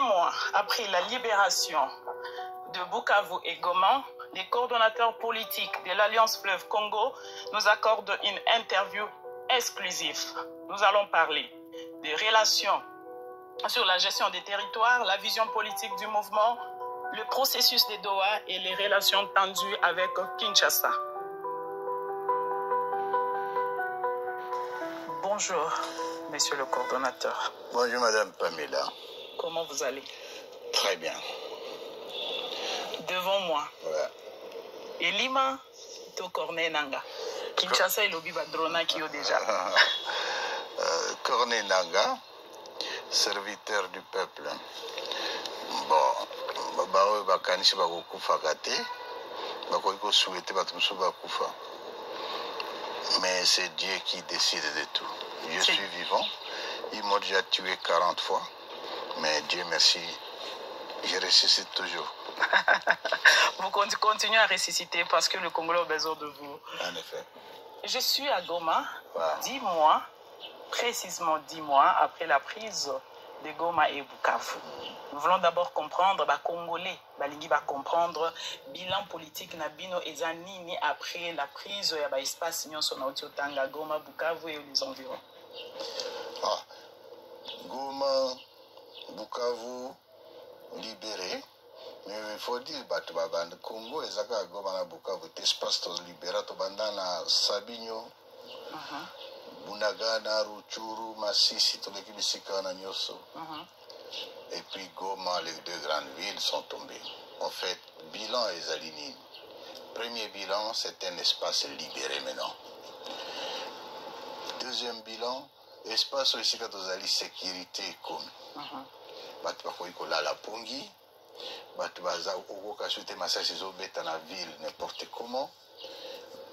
mois après la libération de Bukavu et Goma, les coordonnateurs politiques de l'Alliance Fleuve Congo nous accordent une interview exclusive. Nous allons parler des relations sur la gestion des territoires, la vision politique du mouvement, le processus de Doha et les relations tendues avec Kinshasa. Bonjour, monsieur le coordonnateur. Bonjour, madame Pamela. Comment vous allez? Très bien. Devant moi, Ouais. Elima Tokorne Nanga. Kinshasa et Lobi Badrona qui ont déjà. Corné Nanga, serviteur du peuple. Bon, babawe bakanishi bakufa kate, bakoiko souhaiter batumusu bakufa. Mais c'est Dieu qui décide de tout. Je suis vivant. Ils m'ont déjà tué 40 fois. Mais Dieu merci, je ressuscite toujours. Vous continuez à ressusciter parce que le Congolais a besoin de vous. En effet. Je suis à Goma, Wow. 10 mois, précisément 10 mois après la prise de Goma et Bukavu. Nous voulons d'abord comprendre, Congolais, Balingi va comprendre, bilan politique na bino ezanini après la prise de l'espace Nyonso na Otiotanga, Goma, Bukavu et les environs. Ah. Goma, Bukavu, libéré. Mais il faut dire que le Congo est à Goma na Bukavu, l'espace libéré, na Sabinyo, Bunagana, Ruchuru, Masisi, tout l'équipe de Nyoso. Et puis Goma, les deux grandes villes sont tombées. En fait, bilan est aligné. Premier bilan, c'est un espace libéré maintenant. Deuxième bilan, espace aussi quand vous avez sécurité commune. La Pongi, la ville n'importe comment.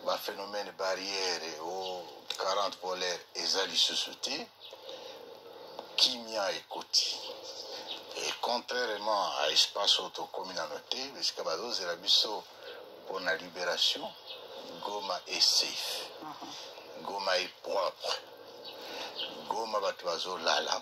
Le phénomène barrière aux 40 polaires et Zali Sussuté, Kimia et Koti. Et contrairement à l'espace auto-communauté, parce que pour la libération, Goma est safe. Goma est propre. Goma Batuazolala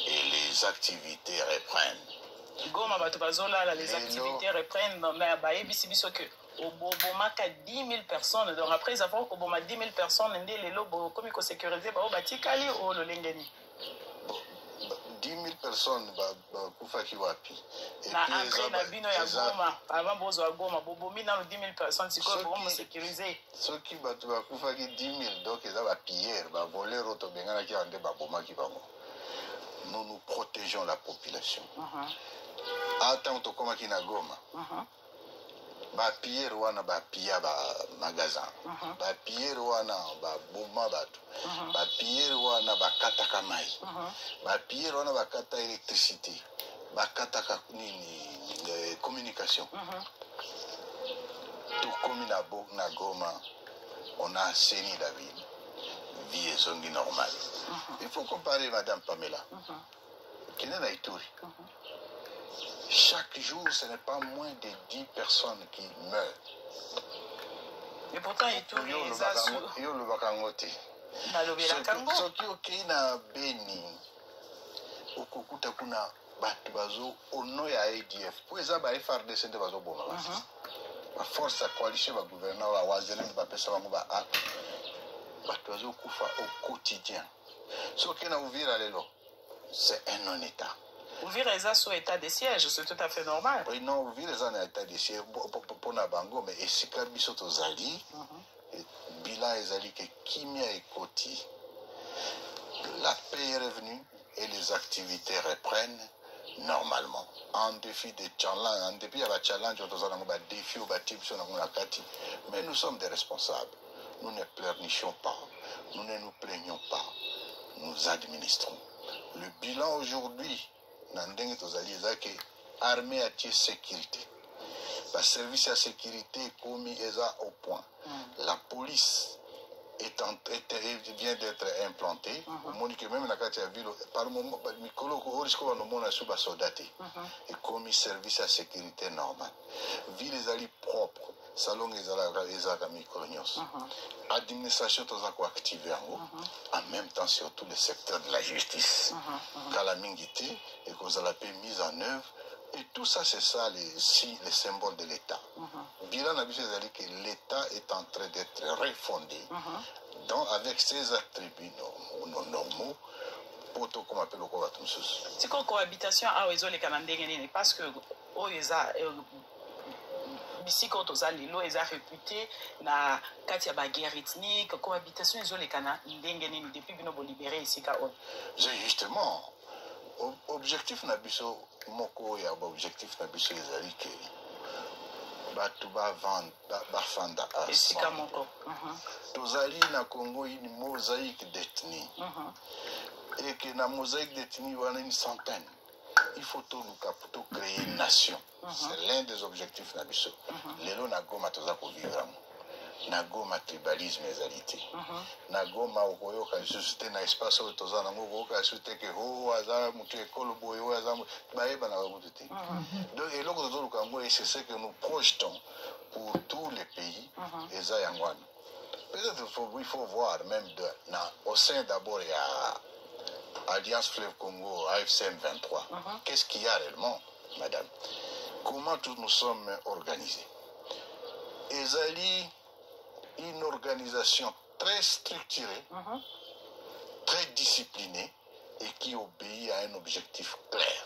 et les activités reprennent. Goma Batuazolala, les activités reprennent dans la Baébisibiso que au Bobomaka 10 000 personnes. Donc après avoir au Boma 10 000 personnes, les lobes comme ils sécurisé, Batikali ou le Lengeni. 10 000 personnes kufaki wapi na après na bino ya Goma avant bozo ya Goma bobomi na 10 000 personnes siko bomo sécuriser soki batu bakufaki 10 000 donc eza ba pilleur ba voleur to bengana ki ande ba bomaki bango. Nous protégeons la population. Attends to komaki na Goma. Ba pilleur wana ba pilla ba magasin. Ba pilleur wana ba boma batu. Ba pilleur wana ba kataka mai. Ba pilleur wana ba kata électricité. Ba kataka nini communication. Tout comme na Goma, on a assaini la ville. Vie est zongi normale. Il faut comparer madame Pamela. Qui n'est pas Ituri. Chaque jour, ce n'est pas moins de 10 personnes qui meurent. Et pourtant, Ituri est à sous. Yo le bakangote. Na lobela kango. Soki okei na Beni, okukuta kuna batu bazo ono ya ADF. Po eza ba FRDC nde bazo boma basi. Ba force ya coalition ba gouverneur wa wazalendo ba pesa bango ba batu bazo kufa au quotidien. Soki na Uvira lelo, c'est un non-état. Ouvrir les sous état de siège, c'est tout à fait normal. Oui, non, ouvrir les en état de siège pour na bango, mais et si kabiso to zali, bilan ezali que Kimia et Koti, la paix est revenue et les activités reprennent normalement. En défi de challenge, en dépit de la challenge, on a des défis ou des types sur la kati, mais nous sommes des responsables. Nous ne pleurnichons pas, nous ne nous plaignons pas, nous administrons. Le bilan aujourd'hui, Nandenge tozali que armée à sécurité. Le service à sécurité commis est au point. La police vient d'être implanté. Monique même na kati ya ville par moment mikolo ko risque wa no mona suba soldati. Et comme service à sécurité normale. Ville ezali propre. Salon ezala mikolo nyos. Administration toza ko activer en même temps sur tous les secteurs de la justice. Kala mingité et qu'on a la mise en œuvre. Et tout ça, c'est ça les symboles de l'État. Bilan a dit que l'État est en train d'être refondé. Donc, avec ses attributs normaux, pour tout comme appelle le cohabitation. C'est quoi cohabitation à les Canadiens? Parce que ici quand on a lilo ils ont réputé na katia ba guerre ethnique cohabitation les Canadiens depuis bino libéré ici ka on. Justement, objectif na biso moko ya objectif na biso ezali ke batu bafanda esika moko. Tozali na Congo une mosaïque d'ethnie et que na mosaïque d'ethnie wana une centaine. Il faut tout créer une nation. C'est l'un des objectifs na biso. Lelo na goma toza ko vivre na goma tribalisme ezalité. Na goma okoyoka juste na espace où toza na ngoko ka sute ke ho aza mutu ekolo boyo aza baeba na bamututi. Donc et loko tozo lukango et c'est ce que nous projetons pour tous les pays eza yangwana. Peut-être il faut voir même au sein d'abord il y a Alliance Fleuve Congo, AFCM 23. Qu'est-ce qu'il y a réellement, madame? Comment tous nous sommes organisés? Ezali, une organisation très structurée, très disciplinée et qui obéit à un objectif clair.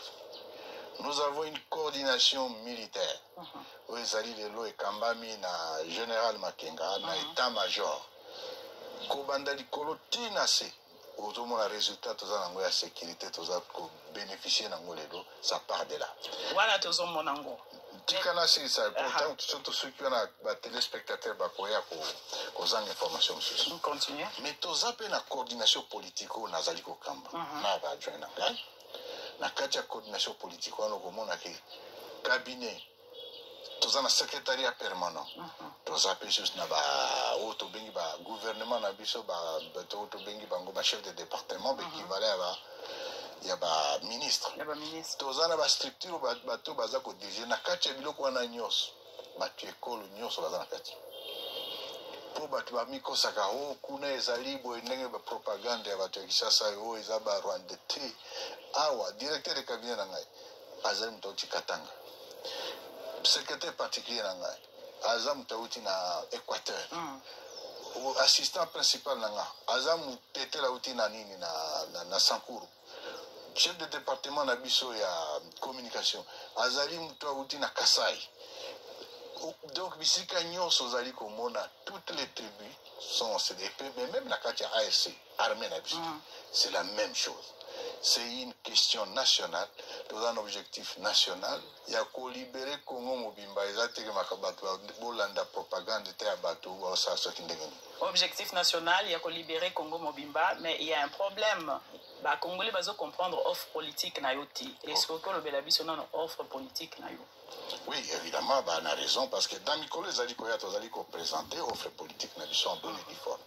Nous avons une coordination militaire. Ezali Lelo et Kambami na Général Makenga, na état-major. Kobandali Kolotina se. Autour la résultat, tous en la sécurité, tous en bénéficier d'angolelo, ça part de là. Voilà tous en mon ango. Tikana c'est ça. Pourtant, surtout ceux qui ont des téléspectateurs, bakoya aux informations. On continue. Mais tous en la coordination politique au Nazali Kokamba. Na va joindre là. Na katia coordination politique au Nogomo na ke cabinet. Tous en secrétariat permanent. Tous en juste na ba auto bengi ba gouvernement na biso ba auto bengi bango ba chef de département équivalent à ya ba ministre. Ya ba ministre. Tous en ba structure ba to baza ko dirige na katia biloko wana nyos. Ba tu école nyos baza na katia. Po ba tu ba miko saka o kuna ezali bo ndenge ba propagande ya ba to kisasa o ezaba Rwanda te. Awa directeur de cabinet na ngai azali mtoti Katanga. Secrétaire particulier nanga Azam Tauti na Équateur. Assistant principal nanga Azam Tete Lauti na nini na Sankuru. Chef de département na biso ya communication Azali Tauti na Kasai. Donc bisika nyonso zali komona toutes les tribus sont CDP mais même la katia ASC armée na biso. C'est la même chose. C'est une question nationale, dans un objectif national. Il y a qu'au libérer Congo Mobimba, ils ont été la propagande de Batou, ça ce qui objectif national, il y a qu'au libérer Congo Mobimba, mais il y a un problème. Bah, Congolais va comprendre offre politique naïoti. Et ce que le Belabis on offre politique naïo. Oui, évidemment, bah, on a raison parce que dans Nicolas Zalikoya, tu as présenté offre politique naïo en bonne et forme.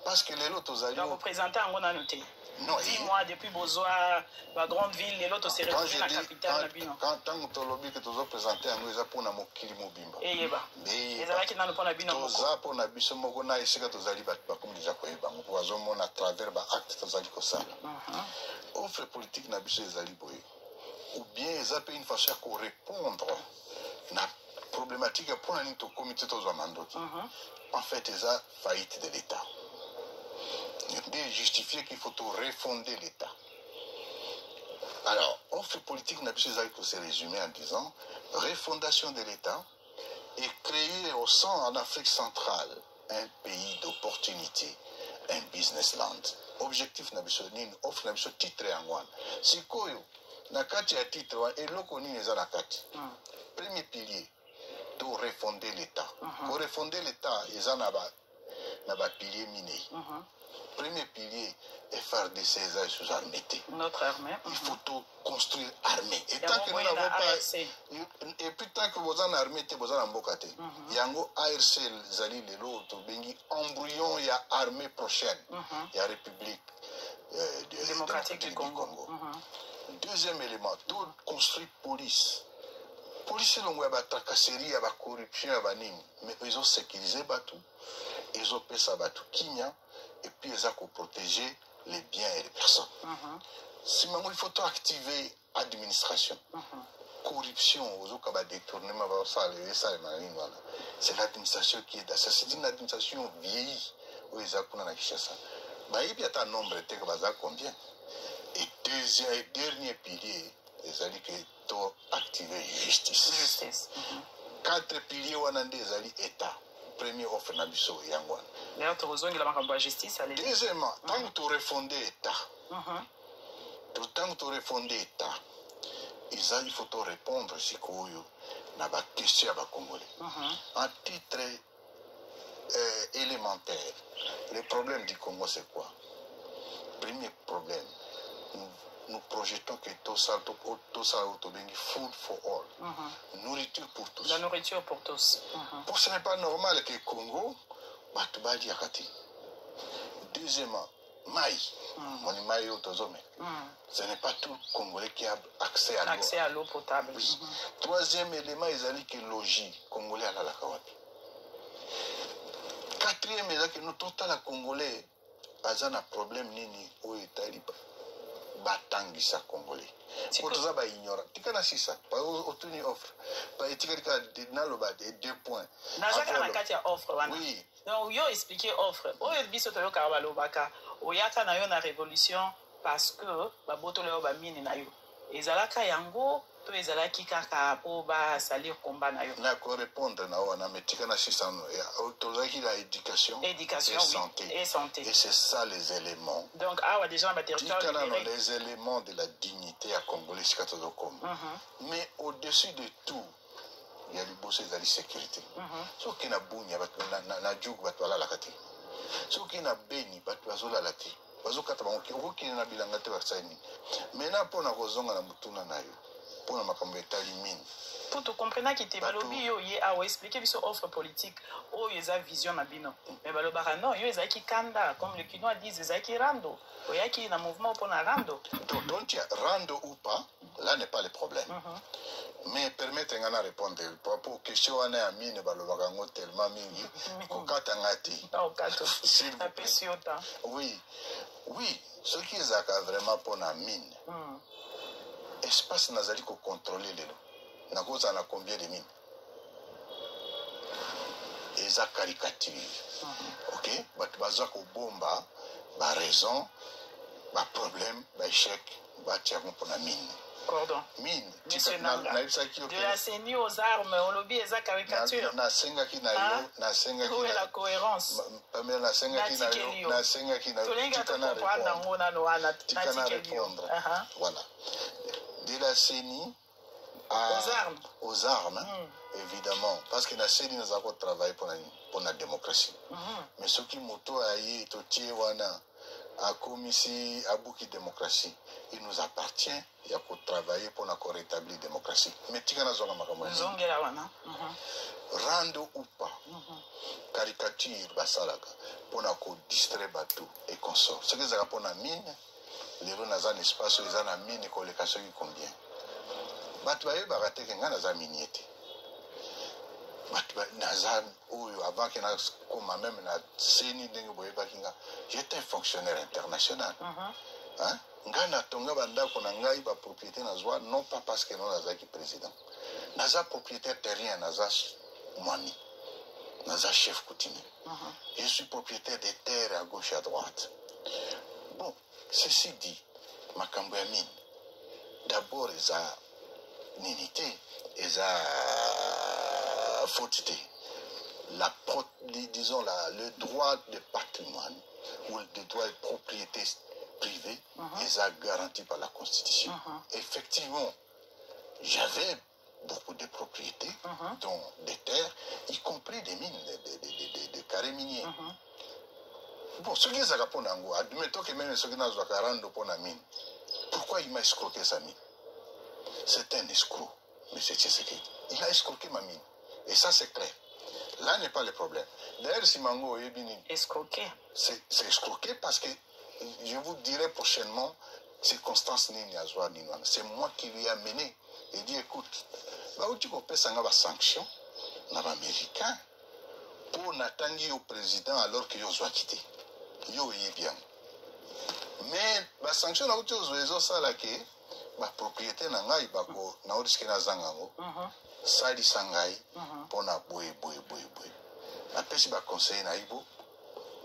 Parce que les autres, tu as présenté en a noté. Non, dis-moi, depuis Bozoa, la grande ville, les autres se retrouvent dans la capitale. Quand tu as lobby que tu as présenté, tu as pour la Mokili Mobimba. Et bah, les Arabes n'ont pas la bino. Tu as pour la biso Mogona et c'est que tu as dit, comme déjà quoi, tu as à travers l'acte, tu as dit que ça. Offre politique na biso les Aliboye. Ou bien, ils ont une façon de répondre à la problématique pour la comité de Zomandoti. En fait, ils ont faillite de l'État. De justifier qu'il faut refonder l'État. Alors, offre politique n'a plus que se résumer en disant refondation de l'État et créer au centre en Afrique centrale un pays d'opportunité, un business land. Objectif n'a plus offre n'a plus titre en one. Si koyo na kati ya titre et lokoni les anakati. Premier pilier, de refonder l'État. Pour refonder l'État, ils en a ba pilier miné. Premier pilier, FRDC est sous-armée. Notre armée. Il faut tout construire armée. Et tant que nous ARC. n'avons pas... Et puis tant que vous en armée, vous en ambokate. Yango ARC, Zali, les autres, bengi embryon, il y a armée prochaine. Il y a République démocratique du Congo. Deuxième élément, tout construit police. Police, il y a la tracasserie, il y a la corruption, il y a mais ils ont sécurisé tout. Ils ont fait ça tout. Et puis ils ont protégé les biens et les personnes. Si il faut tout activer l'administration. Corruption, détournement, c'est l'administration qui est là. C'est une administration vieillie. Où ils ont ça. Il y a un nombre de combien. Et dernier pilier, ils ont dit que tout activer justice. 4 piliers, on a des État. Premier offre Nabiso Yangwan. Deuxièmement, tant que tu refondé l'État, tant que tu refondé l'État, il faut te répondre si tu as des questions à Congolais. En titre élémentaire, le problème du Congo, c'est quoi? Premier problème, nous projetons que tout ça est food for all. Nourriture pour tous. La nourriture pour tous. Pour ce n'est pas normal que le Congo, deuxièmement, maï. Ce n'est pas tout le Congolais qui a accès à l'eau potable. Oui. Troisième élément, ils ont dit que le logis congolais à la Kawapi. Quatrième élément, que nous, tout le Congolais, ont un problème nini au État batangisa congolais. Pour ça, bah ignorant. Tu connais ça? Pas obtenir offre. Pas étiqueté dans le bas des 2 points. Nazaka na kati ya offre wana. Oui. Donc yo expliquer offre. Oyo biso to yo karabalo baka. Oyaka na yo na révolution parce que ba botole yo ba mine na yo. Ezalaka yango to ezalaki kaka po ba salir combat na yo. Na ko répondre na wana metika na sisano ya autorisation la éducation et santé. Et c'est ça les éléments. Donc awa déjà ba territoire les éléments de la dignité à Congolais sikatozoko. Mais au-dessus de tout, il y a le bossé de la sécurité. Ce qui na bunya na juk batwala la kati. Ce qui na beni batwazola la ti. Bazokata bangoki oki na bilanga te baksaini. Maintenant pour na kozonga na mutuna na yo. Pour na makambo etali mine. Pour te comprendre que tu balobi yo ye a expliquer biso offre politique o yeza vision na bino. Mais balobara non, yo ezaki kanda comme le Kinois dit ezaki rando. Oyaki na mouvement pour na rando. Donc rando ou pas, là n'est pas le problème. Mais permettez-moi de répondre pour question wana ya mine balobaka ngo tellement mingi kokata ngati. S'il vous plaît. Oui. Oui, ce qui est vraiment pour la mine. Espace nazali ko contrôler les na koza na combien de mines. Et ça caricature. OK? But baza ko bomba ba raison, ba problème, ba échec, ba tia pour la mine. Cordon. Mine. De la CENI aux armes, on lobby et sa caricature. Na senga ki na yo, na senga ki. Où est la cohérence? Pamela na senga ki na yo, na senga ki na yo. Tikana répondre. Voilà. De la CENI aux armes, évidemment, parce que la CENI nous a travaillé pour la démocratie. Mais ce qui moto a eu à commissi à beaucoup de démocratie, il nous appartient. Il y a pour travailler pour rétablir la démocratie. Mais tu as rando ou pas, caricature, basalaka, pour distraire tout et consort. Ce que ça pour la mine, les gens ont un espace où ils ont une mine et les casseurs qui combien. Batouaye barate kenga naza miniete. Batouaye naza oyo avant que na koma même na seni ndenge boye bakinga. J'étais un fonctionnaire international. Hein? Nga na tonga bandako na ngai ba propriété na zwa non pas parce que non naza ki président. Naza propriétaire terrien naza mwani. Naza chef coutumier. Je suis propriétaire des terres à gauche et à droite. Bon, ceci dit, makambo ya mine. D'abord eza ninité, eza fautité. Disons le droit de patrimoine ou le droit de propriété privée est garanti par la Constitution. Effectivement, j'avais beaucoup de propriétés, dont des terres, y compris des mines, des carrés miniers. Bon, ce qui est à Ponango, admettons que même ceux qui n'ont pas rendre pour la mine. Pourquoi il m'a escroqué sa mine? C'est un escroc, M. Tshisekedi. Il a escroqué ma mine. Et ça, c'est clair. Là n'est pas le problème. D'ailleurs, si Mango est bien escroqué. C'est escroqué parce que je vous dirai prochainement circonstances c'est moi qui lui ai amené et dit écoute, tu peux faire une sanction dans l'Américain pour n'attendre au président alors que je sois quitté. Yo est bien. Mais la sanction na uti ozo sala ke ba propriété na ngai ba ko na risque na zangango. Sali sangai pona boy. La pesi ba conseiller na ibo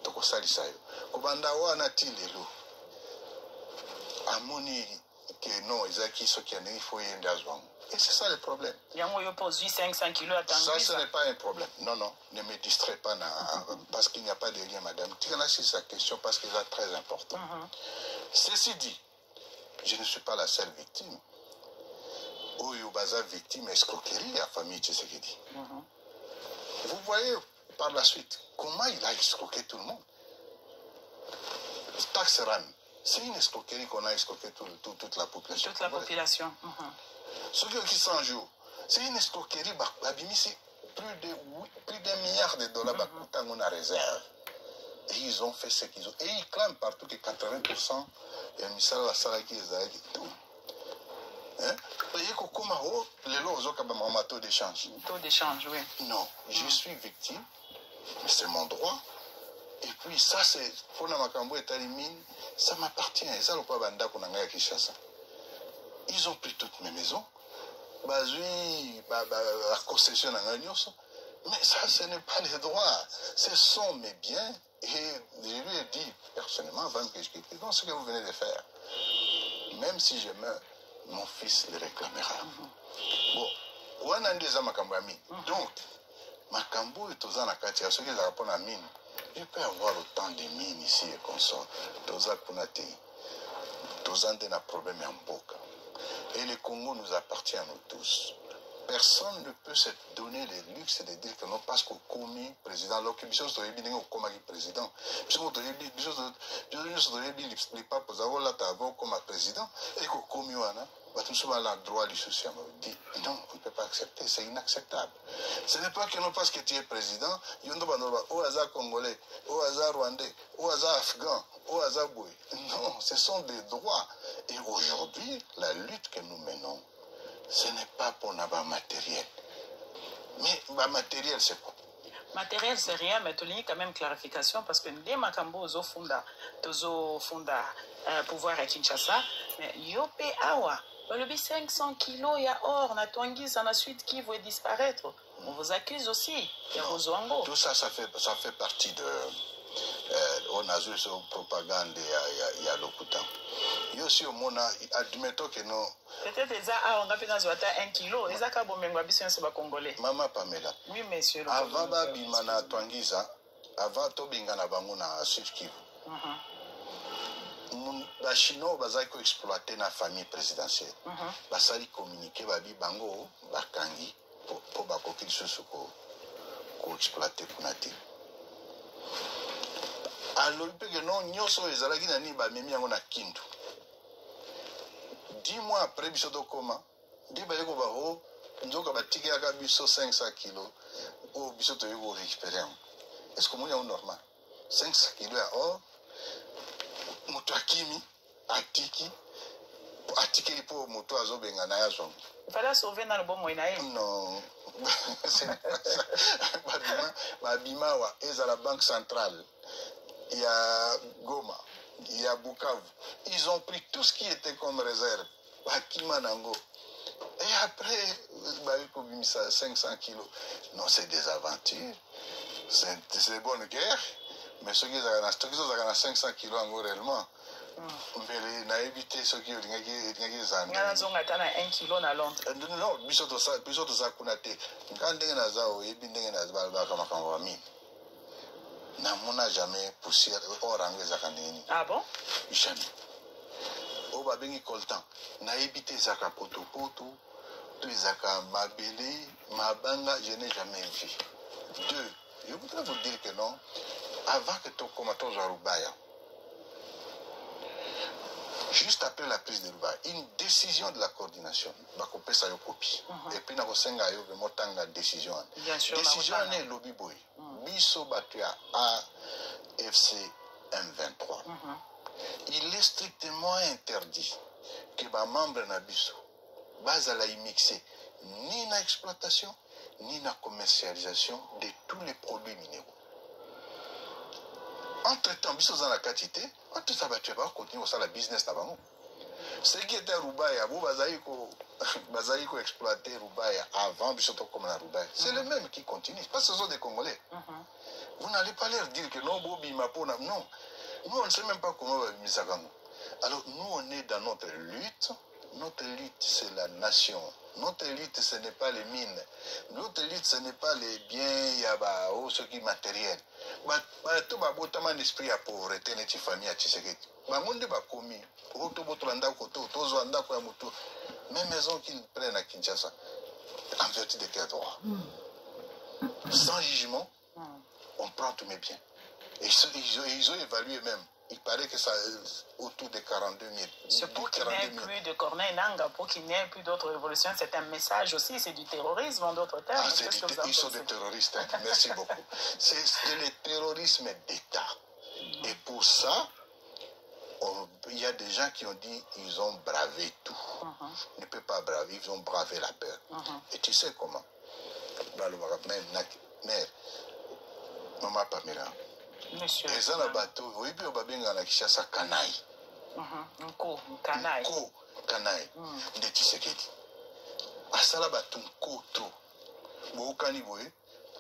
to ko sali sayo. Ko banda wana tilelo. Amoni que non, Isaki ce qui il faut y aller. Et c'est ça le problème. Ça, ce n'est pas un problème. Non, ne me distrais pas parce qu'il n'y a pas de lien, madame. Tigana, c'est sa question parce que c'est très important. Ceci dit, je ne suis pas la seule victime. Oyobaza victime escroquerie à la famille Tshisekedi. Vous voyez par la suite comment il a escroqué tout le monde. Taxe RAM. C'est une escroquerie qu'on a escroqué toute la population. Toute la population. Ceux qui sont en jour, c'est une escroquerie. C'est plus d'$1 milliard dans la réserve. Et ils ont fait ce qu'ils ont. Et ils clament partout que 80% et Misala Salaki et tout. Taux d'échange. Taux d'échange, oui. Non, je suis victime, mais c'est mon droit. Et puis ça, c'est pour la Makambo et Talimine, ça m'appartient. Ils ont pris toutes mes maisons. La concession mais ça, ce n'est pas les droits. Ce sont mes biens. Et je lui ai dit, personnellement, avant que je quitte, donc ce que vous venez de faire, même si je meurs, mon fils le réclamera. Bon, on a déjà Makambo Amine. Donc, Makambo est aux Anakatia, ceux qui répondent à mine. Je peux avoir autant de mines ici et comme ça. Toza Kunate, Toza n'a problème en Boka. Et le Congo nous appartient à nous tous. Personne ne peut se donner le luxe de dire que non, parce qu'au commis président, alors que Bichos doit bien au commis président, Bichos doit les papes avoir là comme président, et qu'au commis, tout ça, le droit du social dit non, on ne peut pas accepter, c'est inacceptable. Ce n'est pas que non, parce que tu es président, il y a au hasard congolais, au hasard rwandais, au hasard afghan, au hasard boy. Non, ce sont des droits. Et aujourd'hui, la lutte que nous menons, ce n'est pas pour n'avoir matériel. Mais matériel, c'est quoi? Matériel, c'est rien, mais tu as quand même clarification parce que dès Makambo, Tozo Funda, pouvoir à Kinshasa, mais Yope Awa, le 500 kilos, il y a or, na Twangiza, na suite qui veut disparaître. On vous accuse aussi. Tout ça, ça fait partie de. On a vu sur propagande il y a l'Okuta. Il y a aussi au monde, admettons que non. Peut-être que on a fait 1 kilo. Et ça, c'est congolais. Maman Pamela. Oui, monsieur. Avant Bimana Twangiza, avant Tobingana Banguna Sud-Kivu. Les Chinois ont exploité la famille présidentielle. Ils ont communiqué avec Bango, Bakangi, pour exploiter Kunati. Alors, nous sommes en 10 mois après, nous sommes comment? Nous sommes 500 kilos. Nous sommes récupérés. Est-ce que nous sommes normal? 500 kilos à or, Moutouakimi, Atiki, Atiki pour Moutouazo Bengana. Il fallait sauver dans le bon moyen. Non. C'est pas ça. Babimawa est à la Banque centrale. Il y a Goma, il y a Bukavu. Ils ont pris tout ce qui était comme réserve. Bakimanango. Et après, 500 kilos. Non, c'est des aventures. C'est bonne guerre. Mais ceux qui ont 500 kilos en gros réellement, mais ils n'ont évité ceux qui ont 1 kilo à Londres. Non, biso ça kunate. Quand on a ça, et bien on a n'a jamais poussé orange zakanini. Ah bon? Jamais. Au babengi coltan. N'a évité zaka poto, tout zaka mabele, mabanga, je n'ai jamais vu. 2. Je voudrais vous dire que non. avant que tu commences à Rubaya, juste après la prise de Rubaya, une décision de la coordination, ça y copie. Et puis, nous avons une décision. Décision est lobby boy. Biso Batua AFC M23. Il est strictement interdit que les membres de Nabiso basent mixer ni na exploitation ni na commercialisation de tous les produits minéraux. Entre-temps, biso dans la quantité, entre ça va continuer à la business là-bas. Ce qui était Rubaya, vous bazaïko exploiter Rubaya avant biso comme la Rubaya. C'est le même qui continue, parce que ce sont des Congolais. Vous n'allez pas leur dire que non, non. Nous, on ne sait même pas comment on va vivre ça. Alors, nous, on est dans notre lutte. Notre lutte, c'est la nation. Notre lutte, ce n'est pas les mines. Notre lutte, ce n'est pas les biens, ce qui est matériel. Tout le monde esprit à pauvreté, les familles, à Tshisekedi. Même maison qu'ils prennent à Kinshasa, en vertu de quel droit? Sans jugement, on prend tous mes biens. Et ils ont évalué même. Il paraît que ça autour de 42 000. C'est pour qu'il n'y ait plus de Corneille Nangaa, pour qu'il n'y ait plus d'autres révolutions. C'est un message aussi, c'est du terrorisme en d'autres termes. Ils sont des terroristes, hein. Merci beaucoup. C'est le terrorisme d'État. Et pour ça, il y a des gens qui ont dit qu'ils ont bravé tout. Ils ne peuvent pas braver, ils ont bravé la peur. Et tu sais comment? Mère, maman Pamela. Monsieur. Et ça, le bateau, oui, puis on va bien dans la Kinshasa Kanaï. Kanaï. Kanaï. De Tshisekedi. À ça, le bateau, trop. Boukani Boé,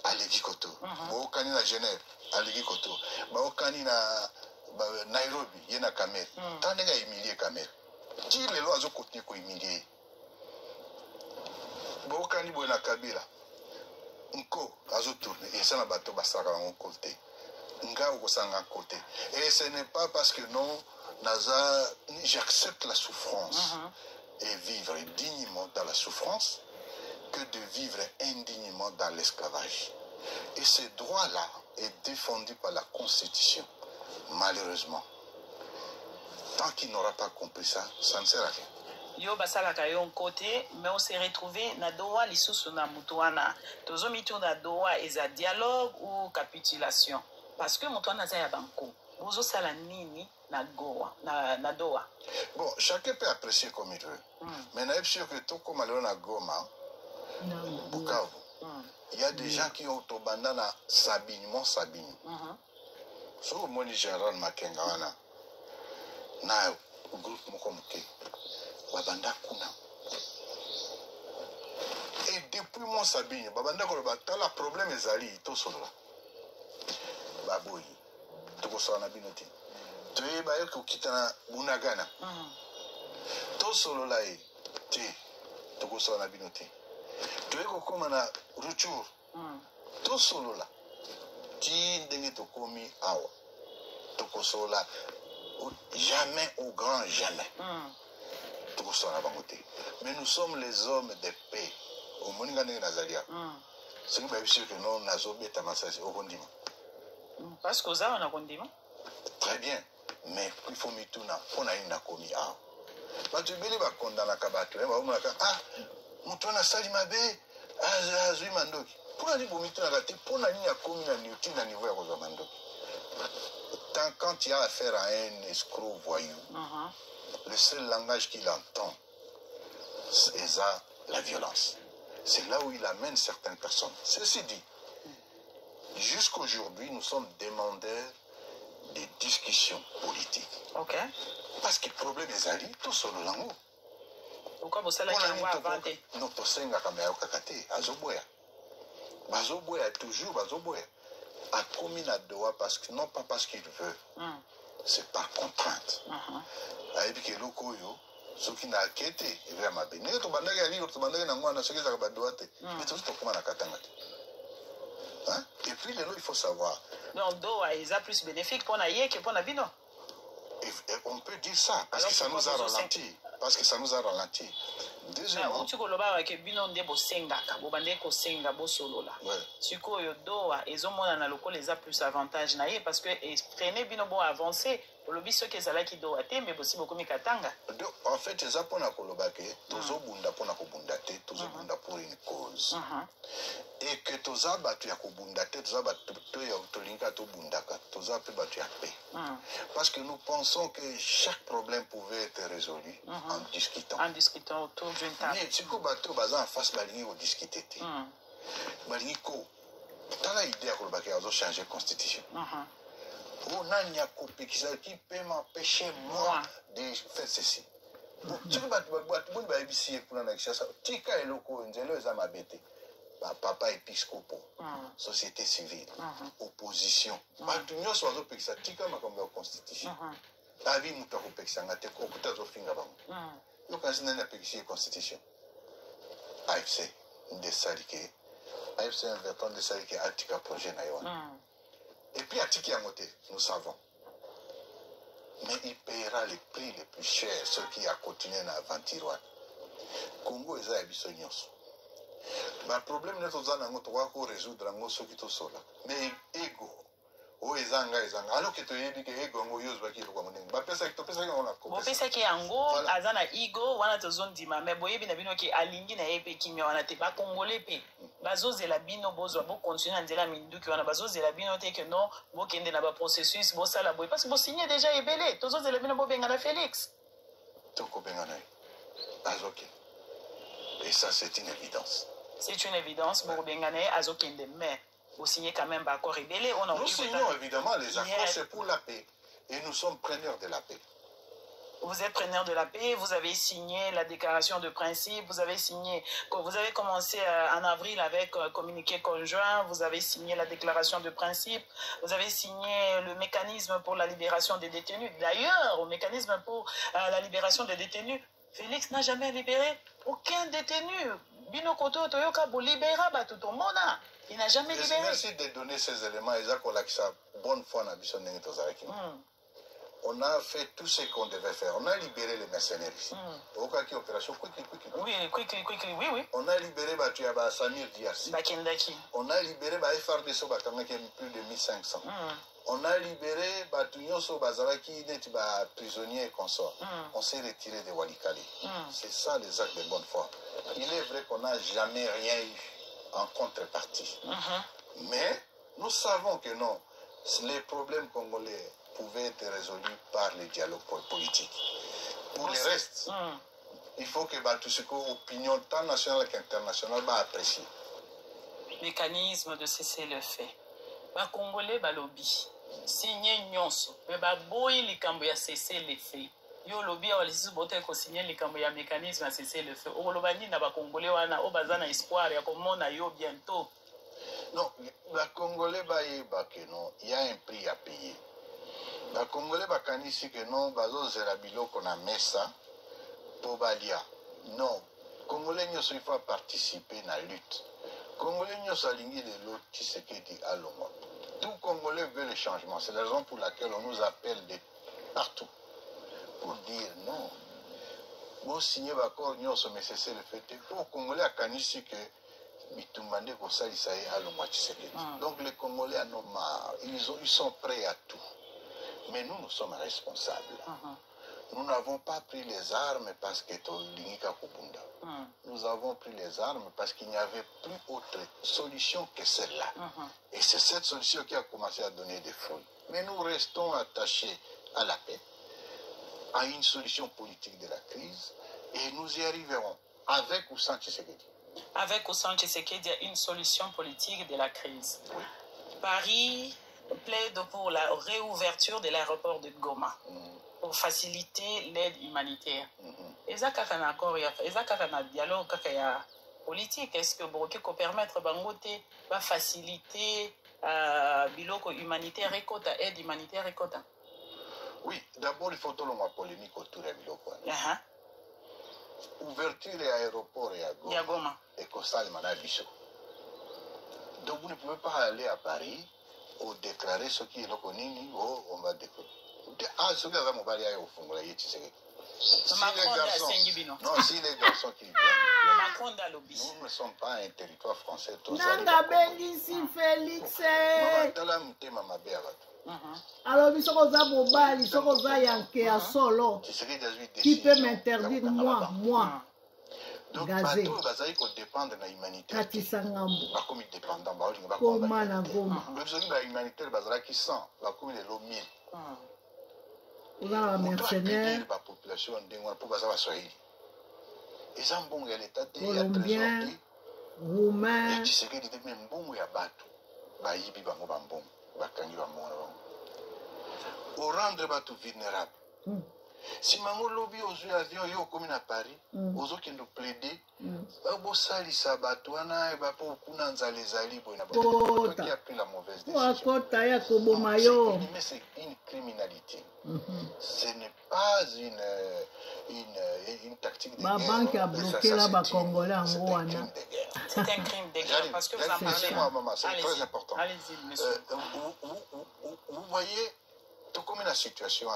à Legikoto. Boukani na Genève, à Legikoto. Boukani na Nairobi, il y a Kamer. Tant de gars humiliés Kamer. Qui les lois ont continué à humilier? Boukani Boé na Kabila. Nko, azo tourné. Et ça, le bateau, basara en côté. Côté. Et ce n'est pas parce que non, j'accepte la souffrance et vivre dignement dans la souffrance que de vivre indignement dans l'esclavage. Et ce droit-là est défendu par la Constitution. Malheureusement, tant qu'il n'aura pas compris ça, ça ne sert à rien. Yo basalaka yo côté, mais on s'est retrouvé na doa lisusu na mutuana. Tozo mitu na doa eza dialogue ou capitulation. Parce que mutuana za ya banko. Bozo sala nini na goa na doa. Bon, chacun peut apprécier comme il veut. Mais naïf sûr que tout comme aller na Goma, Bukavu, il y a des gens qui ont au bandana Sabine, mon Sabine. So mon général Makenga wana na groupe mokomuke. Babanda kuna. Et depuis mon Sabine, Babanda Kolobata, le problème est ali, tout solo là. Baboyi, tout ça na binoti. Tu es bayo kukitana bunagana. Tout solo là est, tout ça na binoti. Tu es comme na Ruchur. Tout solo là. Tu dengue to komi awa. Tout solo là. Jamais au grand jamais. Mais nous sommes les hommes de paix. Au Moninga Nazaria. C'est une sûr que nous n'avons pas au condiment. Parce que ça, on a condiment. Très bien. Mais il faut me tourner. On a une commis. Ah, tu veux pas condamner la cabatu. Ah, Moutona Salimabe. Ah, Zui Mandoki. Pour aller pour me tourner, pour aller à commis à Newton à niveau à Mandoki. Tant quand il y a affaire à un escroc voyou. Le seul langage qu'il entend, c'est ça, la violence. C'est là où il amène certaines personnes. Ceci dit, jusqu'aujourd'hui, nous sommes demandeurs des discussions politiques. Ok. Parce que le problème est ali, tout sur le langue. Pourquoi vous savez qu'il y a inventé? Non, tu sais, Azoboya. Azoboya, toujours Azoboya. A commis la doigt parce que, non pas parce qu'il veut, c'est par contrainte. Aïbi ke loko yo, ceux qui n'a quitté, il va m'abé. N'est-ce pas bandage à lire, tu bandages n'a pas, ce qui est à badoate. Mais tout ce qu'on a katanga. Hein? Et puis les lois, il faut savoir. Donc doa, ils a plus bénéfique pour naïe que pour nabino. Et on peut dire ça parce que ça nous a ralenti. Parce que ça nous a ralenti. Deuxièmement, tu koloba ke bino nde bosengaka bobande kosenga bosolola sikoyo doa ezomona na lokola eza plus avantage na ye parce que freine bino bo avancer olobi soki ezalaki doa te mais bosi bokomi katanga. En fait eza mpona koloba ke tozobunda mpona kobunda te tozobunda pour une cause et que toza bato ya kobunda te toza bato tolinga tobundaka toza mpe bato ya paix parce que nous pensons que chaque problème pouvait être résolu en discutant autour d'une table. Mais siko bato baza en face balingi kodiscute te balingi ko tala idée ya koloba ke azochanger constitution nani akopekisaki mpe m'empêcher moi de faire ceci soki bato boni bayebisi ye kuna na kishasa tika eloko nzela eza mabe te papa épiscopo société civile opposition bato nyonso bazopekisa tika makambo ya constitution abi moto akopekisanga te okuta azofinga bango yokanisi nani apekisi ye constitution afc nde salike afc invertant nde salike atika projet na ye wana et puis atiki yango te nous savons mais il paiera le prix le plus cher ceux qui a continué na aventure wana Congo eza ya biso nyonso baproblème nde toza nango tokoka korésoudre yango soki tosola mais ego oyo ezanga alors ke toyebi ke ego yango oyo ozwaki eloko yango ndenge topesaki yango na bopesaki yango aza na ego wana tozondima mais boyebi na bino ke alingi na ye mpe kimia wana te bakongole mpe bazozela bino bozwa bocontinue na nzela minduki wana bazozela bino te ke non bokende na baprocessus bosala boye parce que bosigne déjà ebele tozozela bino bobengana Félix tokobengana ye azoke et ça c'est une évidence. C'est une évidence, bokobengana ye azokende mais vous signez quand même accord rebelle. Nous signons évidemment les accords, c'est pour la paix. Et nous sommes preneurs de la paix. Vous êtes preneur de la paix, vous avez signé la déclaration de principe, vous avez commencé en avril avec un communiqué conjoint, vous avez signé la déclaration de principe, vous avez signé le mécanisme pour la libération des détenus. D'ailleurs, au mécanisme pour la libération des détenus, Félix n'a jamais libéré aucun détenu. Bino koto toyoka bo libéra batu to mona. Il n'a jamais libéré. Merci de donner ces éléments. Bonne foi on a fait tout ce qu'on devait faire. On a libéré les mercenaires ici. Opération oui. On a libéré Samir Diassi. On a libéré FRDC plus de 1500. On a libéré Batunyoso Bazaraki, prisonniers et consorts. On s'est retiré de Walikali. C'est ça les actes de bonne foi. Il est vrai qu'on n'a jamais rien eu en contrepartie. Mais nous savons que non, les problèmes congolais pouvaient être résolus par le dialogue politique. Pour le reste, il faut que tout ce que l'opinion tant nationale qu'internationale va apprécier. Mécanisme de cesser le fait. Les Congolais lobby. Signer nyonso. Mais boy likambo ya cesser le fait. Yo lobby a walisi bote ko signer likambo ya mécanisme à cesser le fait. Olobani na ba Congolais wana obazana espoir ya komona yo bientôt. Non, les Congolais il y a un prix à payer. Les Congolais bakanisi que non bazozela biloko na mesa po balia. Non, Congolais il faut participer à la lutte. Congolais alingi de l'autre Tshisekedi Alongo. Tout Congolais veut le changement. C'est la raison pour laquelle on nous appelle de partout pour dire non. Vous signez l'accord, mais c'est le fait. Pour Congolais akanisi que donc les Congolais en ont marre. Ils sont prêts à tout. Mais nous sommes responsables. Nous n'avons pas pris les armes parce que nous avons pris les armes parce qu'il n'y avait plus autre solution que celle-là. Et c'est cette solution qui a commencé à donner des fruits. Mais nous restons attachés à la paix, à une solution politique de la crise, et nous y arriverons, avec ou sans Tshisekedi. Avec ou sans Tshisekedi, il y a une solution politique de la crise. Oui. Paris plaide pour la réouverture de l'aéroport de Goma pour faciliter l'aide humanitaire. Et ça, quand on a accord, un dialogue politique, est-ce que vous pouvez permettre de faciliter biloko humanitaire et aide humanitaire et quota? Oui, d'abord il faut tout le monde polémique autour de biloko. Ouverture et aéroport et à Goma. Et Kostal Manabiso. Donc vous ne pouvez pas aller à Paris ou déclarer ce qui est le connu, on va déclarer. Ah, ce qui est au fond, Si Macron les garçons, non, si les garçons qui viennent, le Macron dans l'obis. nous ne sommes pas un territoire français. Nanga bengisi Félix. Alors, il faut que mobile, il faut que yanke à solo. Qui peut m'interdire moi? Donc, Gazé. bateau bazali ko dépendre na humanité. Katisa ngambo. Bakomi dépendant ba olinga Koma na goma. Même soki ba humanitaire bazala ki 100, bakomi lelo 1000. Oza na mercenaire. Ba population ndengwa po bazala Swahili. Eza mbongo ya l'état te ya Colombien, trésor. Roumain. Et Tshisekedi te même mbongo ya bato. Ba yibi bango ba mbongo, bakangi ba mbongo na bango. Au rendre bato vulnérable. Si mango lobby ozwi avion yo komi na Paris, ozokendo plaider, bosalisa bato wana bapo kuna nzala ezali boye na bato qui a pris la mauvaise décision. C'est une criminalité. Ce n'est pas une tactique de guerre. La banque a bloqué là-bas Congolais en Rwanda. C'est un crime de guerre parce que vous en parlez. Maman, c'est très important. Allez-y, monsieur. Vous voyez, tout comme la situation,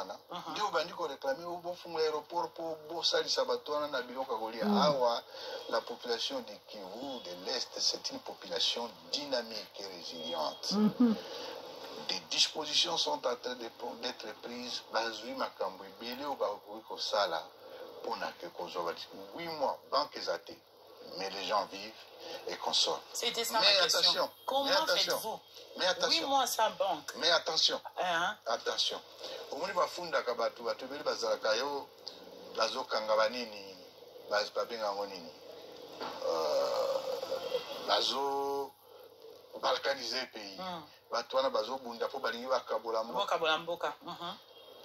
ndio bandi ko réclamer au bon fond l'aéroport pour bosali sabato na biloko kolia. Awa la population de Kivu de l'Est, c'est une population dynamique et résiliente. Des dispositions sont en train d'être prises. Bazui makambo ebele o ba ko sala pona ke ko zo 8 mois banque ezate. Mais les gens vivent et consomment. C'était ça mais ma question. Attention, comment faites-vous? Mais attention. 8 mois sans banque. Mais attention. Attention. Omoni bafunda kabatu batubeli bazalaka yo bazokanga banini babenga ngonini. Bazo balkaniser pays. Batwana bazo bunda po balingi bakabola mboka.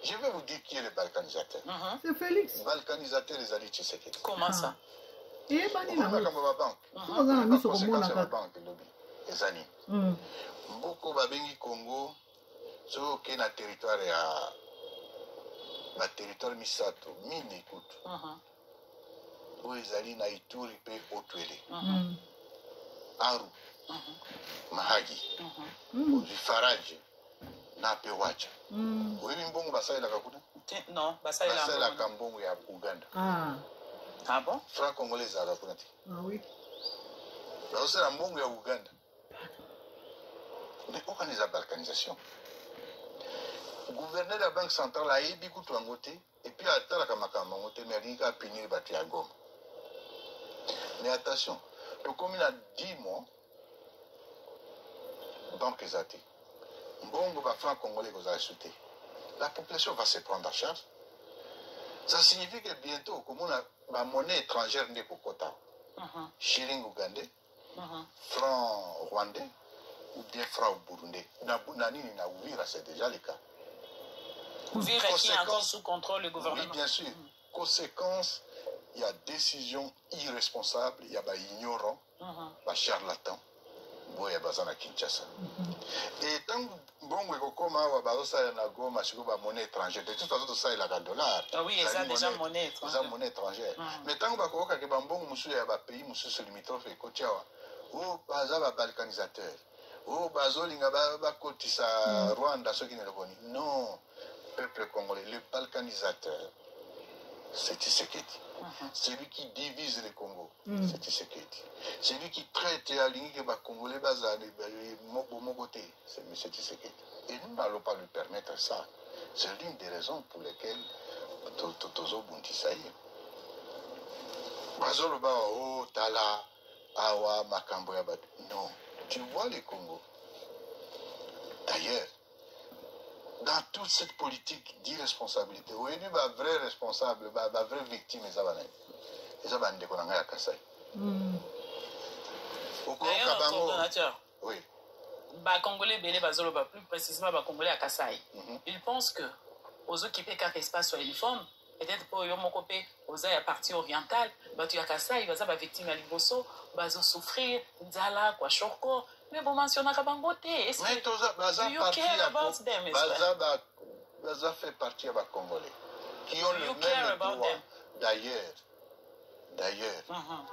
Je vais vous dire qui est le balkanisateur. C'est Félix. Balkanisateur les alliés Tshisekedi. Comment ça? Et bani na banque. On a mis sur mon banque lobby. Ezani. Mboko babengi Congo so ke na territoire ya ba territoire misato mini kutu. O ezali na Ituri pe Otwele. Aru. Mahagi. Faraji. Na pe wacha. Oyebi mbongo basalela kakuna? Non, basalela mbongo ya Uganda. Ah bon? Franc congolais à la frontière. Ah oui. Là, c'est la mbongo ya Uganda. Mais pourquoi les balkanisation? Le gouverneur de la Banque centrale a ébi kutu angote et puis a tala kamakamba angote mais il a pini batu ya Goma. Mais attention, le commune a 10 mois banque ezate. Mbongo ba franc congolais vous a acheté. La population va se prendre en charge. Ça signifie que bientôt, comme on a la monnaie étrangère n'est pas quota, shilling ougandais, franc rwandais ou bien franc burundais. Nani na Ouvira, c'est déjà le cas. Ouvira qui est encore sous contrôle du gouvernement. Oui, bien sûr. Conséquence, il y a décision irresponsable, il y a des ignorants, des charlatans. Boya bazana Kinshasa. Et tant bongo ekokoma awa bazosala na Goma siko ba monnaie étrangère. De toute façon tout ça il a un dollar. Ah oui, ça déjà monnaie étrangère. Ça monnaie étrangère. Mais tant bakoka ke bambongo musu ya ba pays musu limitrophe ekotiawa. O baza ba balkanisateur. O bazolinga ba kotisa Rwanda soki ne leboni. Non, peuple congolais, le balkanisateur c'est Tshisekedi. Celui qui divise le Congo, c'est Tshisekedi. Celui qui traite à l'Union Congolais, c'est M. Tshisekedi. Et nous n'allons pas lui permettre ça. C'est l'une des raisons pour lesquelles Tozo Buntisaï. Oh, Tala, Awa, Makambo, non. Tu vois le Congo. D'ailleurs, dans toute cette politique d'irresponsabilité, où est le vrai responsable, la vraie victime, c'est de Konanga Kasai. D'ailleurs, coordonnateur, oui. Congolais Bélé Bazoloba, plus précisément Congolais à Kasai, ils pensent que aux occupés car espace soit uniforme, peut-être pour Yomokopé, aux à partie orientale, tu as Kasai, ils vont victime à Liboso, ils vont souffrir, Nzala, quoi, Chorko. Mais vous mentionnez Kabangote. Est-ce que you care about them? Baza fait partie des Congolais qui ont le même droit. D'ailleurs,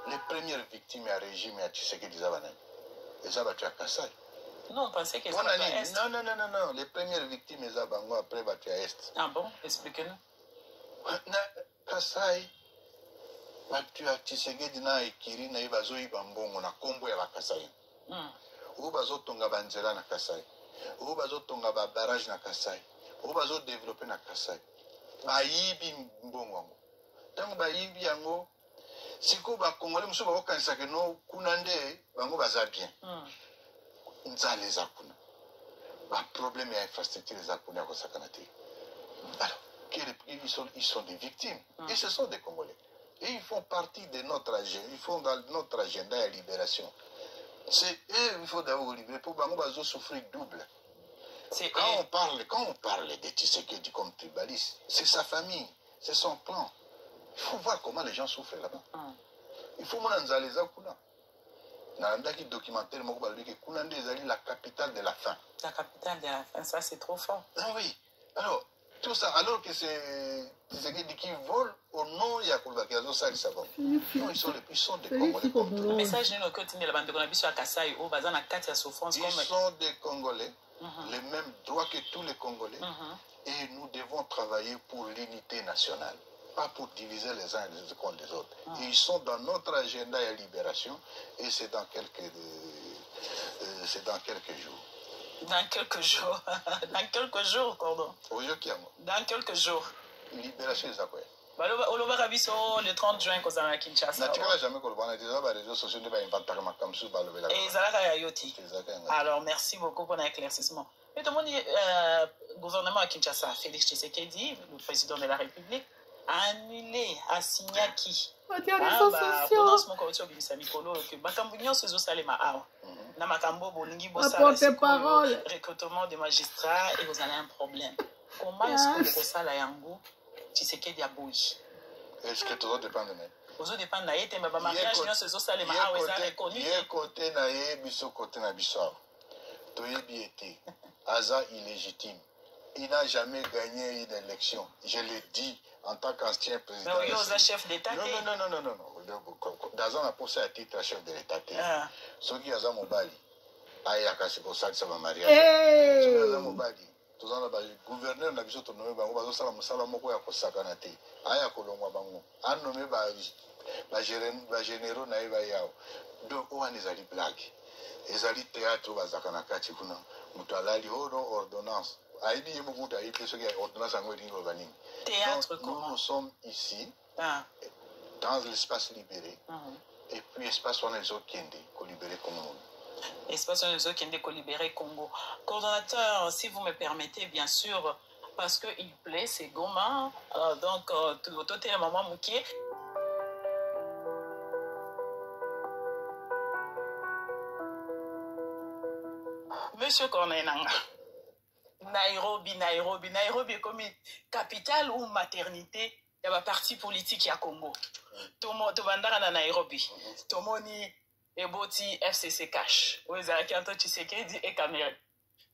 les premières victimes à régime à Tshisekedi Zabanen, ils ont battu à Kassai. Non, on pensait qu'ils étaient à Est. Non. Les premières victimes, ils ont battu à Est. Ah bon? Expliquez-nous. Kasai, tu as Tshisekedi na Ekiri na Ibazo Ibambongo na Kombo ya Kasai. Ou Bazo Tonga Banzela na Kasai. Ou Bazo Tonga Barrage na Kasai. Ou Bazo développer na Kasai. Bayibi Mbongo. Donc Bayibi Yango, siko ba Congolais muso ba okanisa ke no kunande bango baza bien. Nzale za kuna. Ba problème ya infrastructure za kuna ko sakanate. Alors, ils sont des victimes. Et ce sont des Congolais. Et ils font partie de notre agenda. Ils font dans notre agenda de libération. C'est eux il faut d'abord libérer. Pour Bango souffrir double. Quand on parle de Tshisekedi comme tribaliste, c'est sa famille, c'est son clan. Il faut voir comment les gens souffrent là-bas. Il faut voir dans les Akuna. Dans le documentaire, la capitale de la faim. La capitale de la faim, ça c'est trop fort. Ah oui. Alors, tout ça, alors que c'est Tshisekedi qui vole au nom de Yakulba Kiazo Sali Sabon. Non, ils sont des Congolais. Le message nous continue la bande de Konabisho à Kasai ou Bazana Katia souffrance. Ils sont des Congolais, les mêmes droits que tous les Congolais. Et nous devons travailler pour l'unité nationale, pas pour diviser les uns contre les autres. Ils sont dans notre agenda de libération et c'est dans quelques jours. Dans quelques jours. Dans quelques jours, Cordon. Dans quelques jours. Libération des accords. Le 30 juin, qu'on a à Kinshasa. Alors, merci beaucoup pour l'éclaircissement. Mais tout le monde, gouvernement à Kinshasa, Félix Tshisekedi, le président de la République, a annulé, a signé qui recrutement des magistrats et vous avez un problème. Comment est-ce que vous avez un goût Tshisekedi a bouillé? Est-ce que tout dépend de nous? Vous dépend de nous, mais mariage, nous sommes reconnus. Côté naïe, biso côté na biso. Toyebi était Aza illégitime. Il n'a jamais gagné une élection. Je l'ai dit en tant qu'ancien président. Mais oui, chef d'État. Non. Dans un poste à titre chef de l'État. Ce qui a Mobali. Ayaka, c'est pour ça que ça va marier. Ce qui a Mobali. Gouverneur n'a pas nommé Bango, Salamoko à Sakanate. Ayako Lomwabango. A nommé généraux Naïba Yao. Donc, on a des blagues. Les alliés théâtre Bazakanakati Kuna. Moutalali, ordonnance. Théâtre, nous sommes ici, dans l'espace libéré, et puis l'espace où on est au libéré Congo. Espace où on est au libéré Congo. Coordonnateur, si vous me permettez, bien sûr, parce qu'il plaît, c'est Goma, donc tout est maman Mouké. Monsieur Cornenanga. Nairobi est comme capitale ou maternité. Il y a un parti politique à Congo. Tomo bandara na Nairobi. Tomoni eboti FCC cash. Oza ki anto Tshisekedi et Cameroun.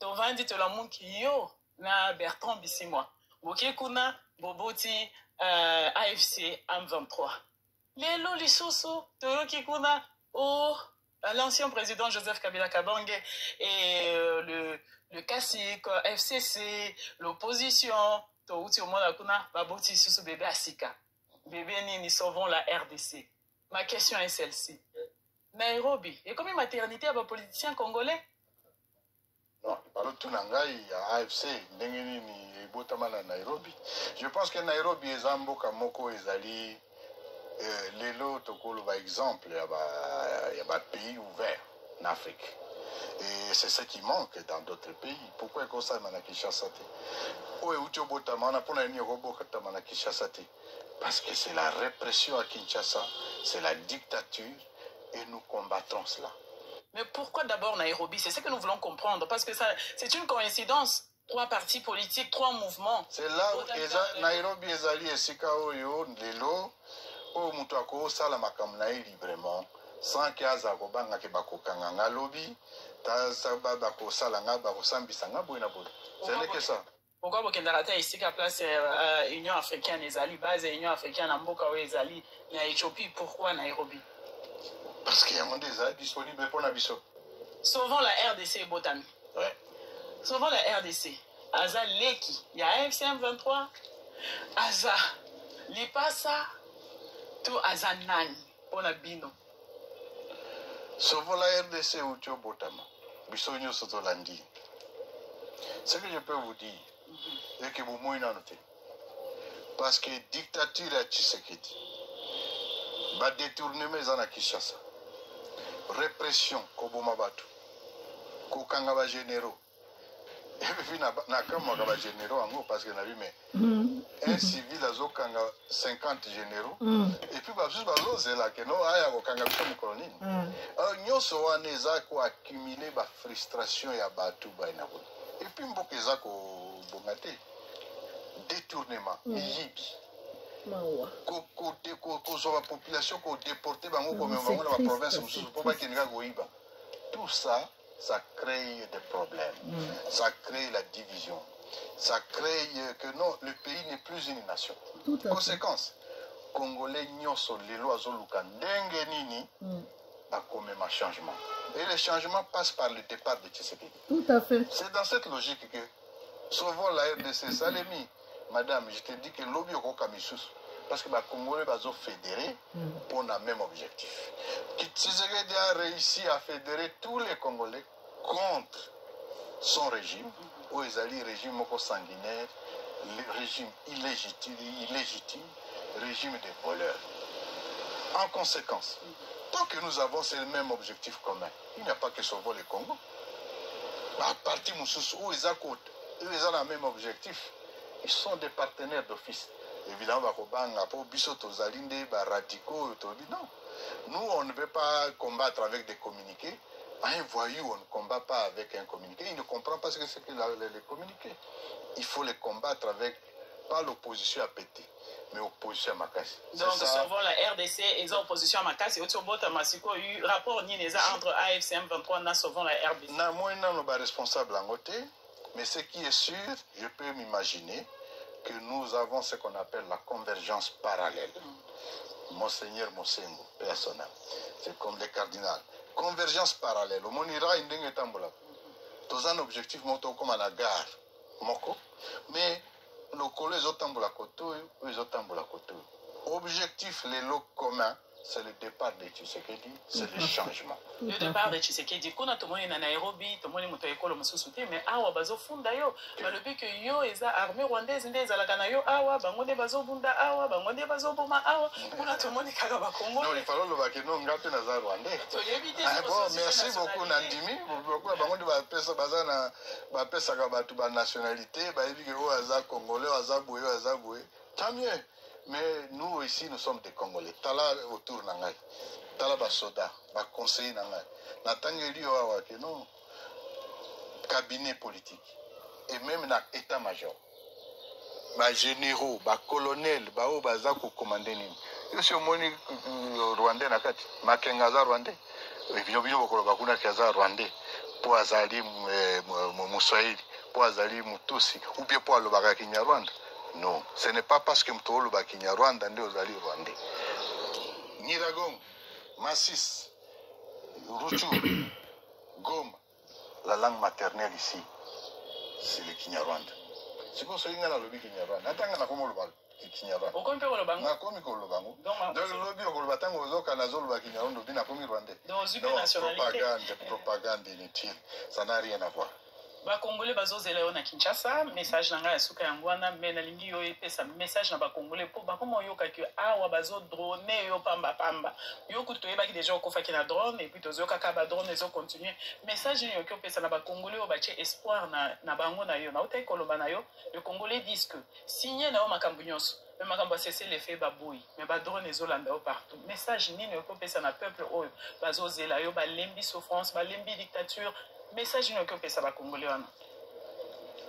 To vandi to la munki yo na Bertrand Bisimwa. Boke kuna boboti AFC M23. Lelo lisusu to ki kuna l'ancien président Joseph Kabila Kabange et le cacique, FCC, l'opposition, tout au monde a baboti sous bébé Asika. Bébé ni sauvons la RDC. Ma question est celle-ci. Nairobi, et combien de maternité à vos politiciens congolais? Non, par tout Nangaï, AFC, ni Botamana Nairobi. Je pense que Nairobi est Zambo Kamoko Ezali. Lelo Tokolo, par exemple, il y a un pays ouvert en Afrique. Et c'est ce qui manque dans d'autres pays. Pourquoi est-ce que ça m'a Kinshasa? Parce que c'est la répression à Kinshasa, c'est la dictature, et nous combattons cela. Mais pourquoi d'abord Nairobi? C'est ce que nous voulons comprendre, parce que c'est une coïncidence. 3 partis politiques, 3 mouvements. C'est là où Nairobi est allé et Sikaoyo, Lelo, où Moutouako, Salamakamnaï librement, sans qu'il y ait Zagobanga qui bakokanga lobby, Tazaba bako salanga bako sambisanga boina boina. Ce n'est que ça. Pourquoi vous avez ici qu'à place Union africaine, les alliés, base Union africaine, en Boka ou les alliés, en Éthiopie, pourquoi Nairobi? Parce qu'il y a des alliés disponibles pour Nabiso. Sauvons la RDC et Botami. Ouais. Sauvons la RDC. Aza Leki, il y a FCM 23. Aza Lipasa to azanani pona bino. Sauvons la RDC ou tu botama. Bisogno sotolandi. Ce que je peux vous dire, c'est que vous m'avez noté. Parce que dictature à Tshisekedi, va détourner mes ans à Kinshasa. Répression, Koboma Batu, Kokanga généraux. Et puis, na kama généraux, parce que un civil a 50 généraux. Et puis, c'est là que non, il y a une colonie. Nous sommes accumulé la frustration et Batu. Et puis, nous avons détournement, yibi. La population qui est déportée dans la province, tout ça, ça crée des problèmes. Ça crée la division. Ça crée que non, le pays n'est plus une nation. Conséquence, Congolais nyonso les lois zoluka ndenge nini a quand même un changement. Et le changement passe par le départ de Tshisekedi. Tout à fait. C'est dans cette logique que sauvons la RDC. Salemi, madame, je te dis que lobby au Kamissus. Parce que les Congolais sont fédérés pour le même objectif. Tshisekedi a réussi à fédérer tous les Congolais contre son régime, où ils allaient régime sanguinaire, régime illégitime, régime des voleurs. En conséquence, tant que nous avons ce même objectif commun, il n'y a pas que sauver le Congo. À partir où ils ont le même objectif, ils sont des partenaires d'office. Évidemment, non. Nous, on ne veut pas combattre avec des communiqués. Un voyou, on ne combat pas avec un communiqué. Il ne comprend pas ce que c'est que les communiqués. Il faut les combattre avec, pas l'opposition à péter, mais l'opposition à Makassi. Donc, sauvons la RDC et l'opposition à Makassi. Il y a rapport entre AFC M23 et sauvons la RDC. Moi, je ne suis pas responsable en côté, mais ce qui est sûr, je peux m'imaginer que nous avons ce qu'on appelle la convergence parallèle. Monseigneur Mosengo, personnel. C'est comme les cardinals. Convergence parallèle. Au Monira, il y a un objectif comme à la gare. Mais nos collègues ont la koto, ils ont la koto. Objectif, les lots communs, c'est le départ de Tshisekedi, c'est le changement. Le départ de Tshisekedi, quand on est à Nairobi, tout le monde est école mais awa bazo funda yo, le but que yo eza armée rwandaise ndeza la kana yo awa, bangonde bazo bunda awa, bangonde bazo boma awa, on a tout le monde kaga ba Congo. Non, il fallait le vaquer non ngapi na za rwandais. Bon, merci beaucoup Nandimi, beaucoup bangonde ba pesa bazana ba pesa ka batu ba nationalité, ba ebi ke o aza congolais, aza boye. Tant mieux. Mais nous ici, nous sommes des Congolais. Tala autour nangai, tala ba soda, ba conseiller nangai. Natangeli owa ke non cabinet politique et même na état-major. Ba généraux, ba colonels, ba o baza ko commander nini. Yo si omoni Rwandais nakati, Makenga za Rwandais. Bino bokolo bakuna kaza Rwandais. Po azali Muswahili, po azali Mutusi, ou bien po alobaka Kinyarwanda. Non, ce n'est pas parce que Mtolo Bakinya Rwanda ndio ozali Rwandais. Nyiragongo, Massis, Ruchuru, Goma, la langue maternelle ici, c'est le Kinyarwanda. C'est pour ça que nous lobby Kinyarwanda. Natanga na komo lobalo Kinyarwanda. Okompe ko lobango. Na komi ko lobango. Donc le lobby ko lobatango ozoka na zolo ba Kinyarwanda bina komi Rwandais. Donc nationalité. Propagande inutile. Ça n'a rien à voir. Ba Congolais bazozela yo na Kinshasa, message nanga ya suka yangwana mais na lingi yo epesa message na ba Congolais pour ba komo yo ka ke awa bazo drone yo pamba yo kuto yeba ki déjà ko faki na drone et puis tozo ka ba drone ezo continuer message yo ki opesa na ba Congolais yo ba che espoir na bango na yo na utai koloba na yo les Congolais disent que signer na yo makambu nyonso mais makambu cesser les faits baboui mais ba drone ezolanda yo partout message nini yo opesa na peuple oyo bazozela yo ba lembi souffrance ba lembi dictature. Message nous que ça va Congolais.